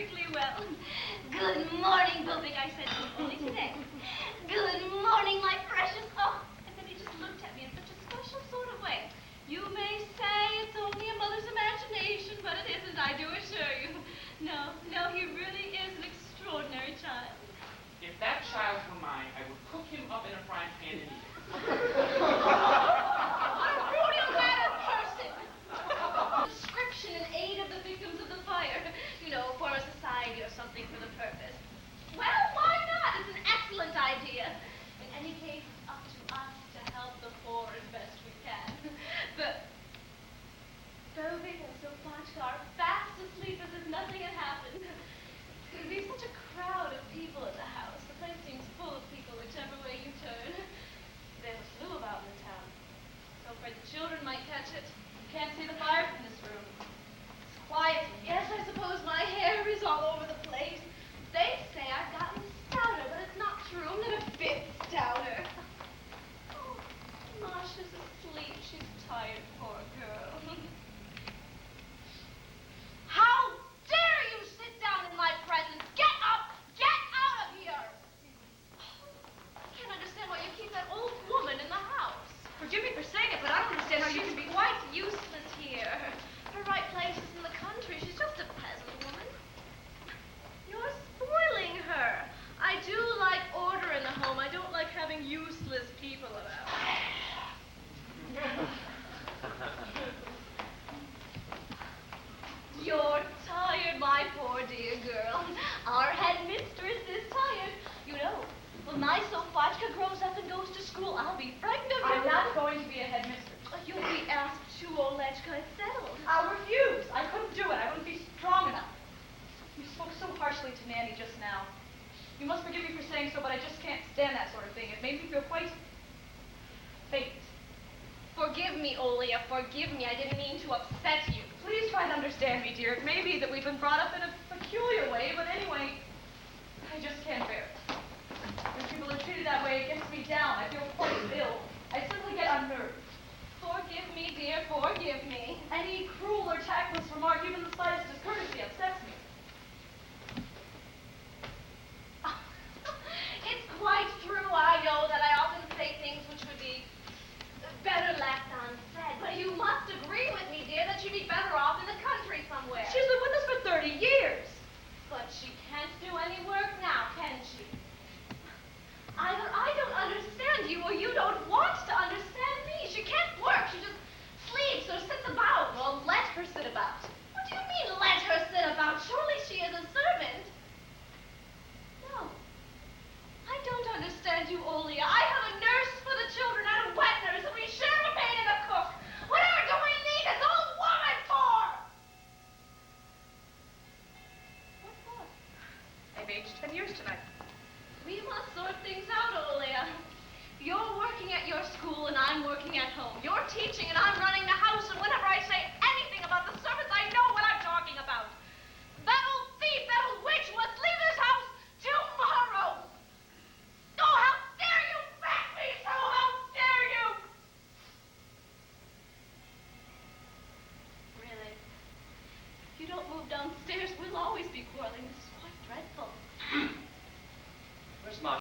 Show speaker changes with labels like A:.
A: perfectly well. Good morning, Bobik, I said to him only today. Good morning, my precious. Oh, and then he just looked at me in such a special sort of way. You may say it's only a mother's imagination, but it isn't, I do assure you. No, he really is an extraordinary child.
B: If that child were mine, I would cook him up in a frying pan and eat him.
A: What a brutal-mannered person! Description in aid of the victims of the fire. You know, form a society or something for the purpose. Well, why not? It's an excellent idea. In any case, it's up to us to help the poor as best we can. But Bobik and Sophachka are fast asleep as if nothing had happened. There's such a crowd of people at the house. The place seems full of people whichever way you turn. There's a flu about in the town. So afraid the children might catch it. You can't see the fire from this room. It's quiet. Yes, I suppose my hair is all over the place. They say I've gotten stouter, but it's not true. I'm not a bit stouter. Oh, Masha's asleep. She's tired, poor girl. How dare you sit down in my presence? Get up! Get out of here! I can't understand why you keep that old woman in the house. Forgive me for saying it, but I don't understand how you can be quite useless here. Her right place is in the country. She's just a peasant woman. You're spoiling her. I do like order in the home. I don't like having useless people about. You're tired, my poor dear girl. Our headmistress is tired. You know, when my Sophachka grows up and goes to school, I'll be frightened of you.
C: I'm not going to be a headmistress.
A: You'll be asked to, Olechka. It's settled.
C: I'll refuse. I couldn't do it. I wouldn't be strong enough. You spoke so harshly to Nanny just now. You must forgive me for saying so, but I just can't stand that sort of thing. It made me feel quite faint.
A: Forgive me, Olia. Forgive me. I didn't mean to upset you.
C: Please try to understand me, dear. It may be that we've been brought up in a peculiar way, but anyway, I just can't bear it. When people are treated that way, it gets me down. I feel quite ill. I simply get unnerved.
A: Forgive me, dear. Forgive me.
C: Any cruel or tactless remark, even the slightest discourtesy, upsets me.
A: It's quite true, I know, that I often say things which would be better left unsaid. But you must agree with me, dear, that she'd be better off in the country somewhere.
C: She's been with us for 30 years.
A: But she can't do any work now, can she? Either I don't understand you or you don't want to understand me. She can't work. She just sleeps or sits about. Well, let her sit about. What do you mean, let her sit about? Surely she is a servant. No. I don't understand you, Olia. I have a nurse for the children and a wet nurse, and we share a maid and a cook. Whatever do we need this old woman for? What for?
C: I've aged 10 years tonight.
A: We must sort things out, Olia. You're working at your school and I'm working at home. You're teaching and I'm running the house, and whenever I say anything about the servants, I know what I'm talking about. That old thief, that old witch must leave this house tomorrow. Oh, how dare you back me so? How dare you? Really? If you don't move downstairs, we'll always be quarreling. This is quite dreadful.
D: Where's Mom?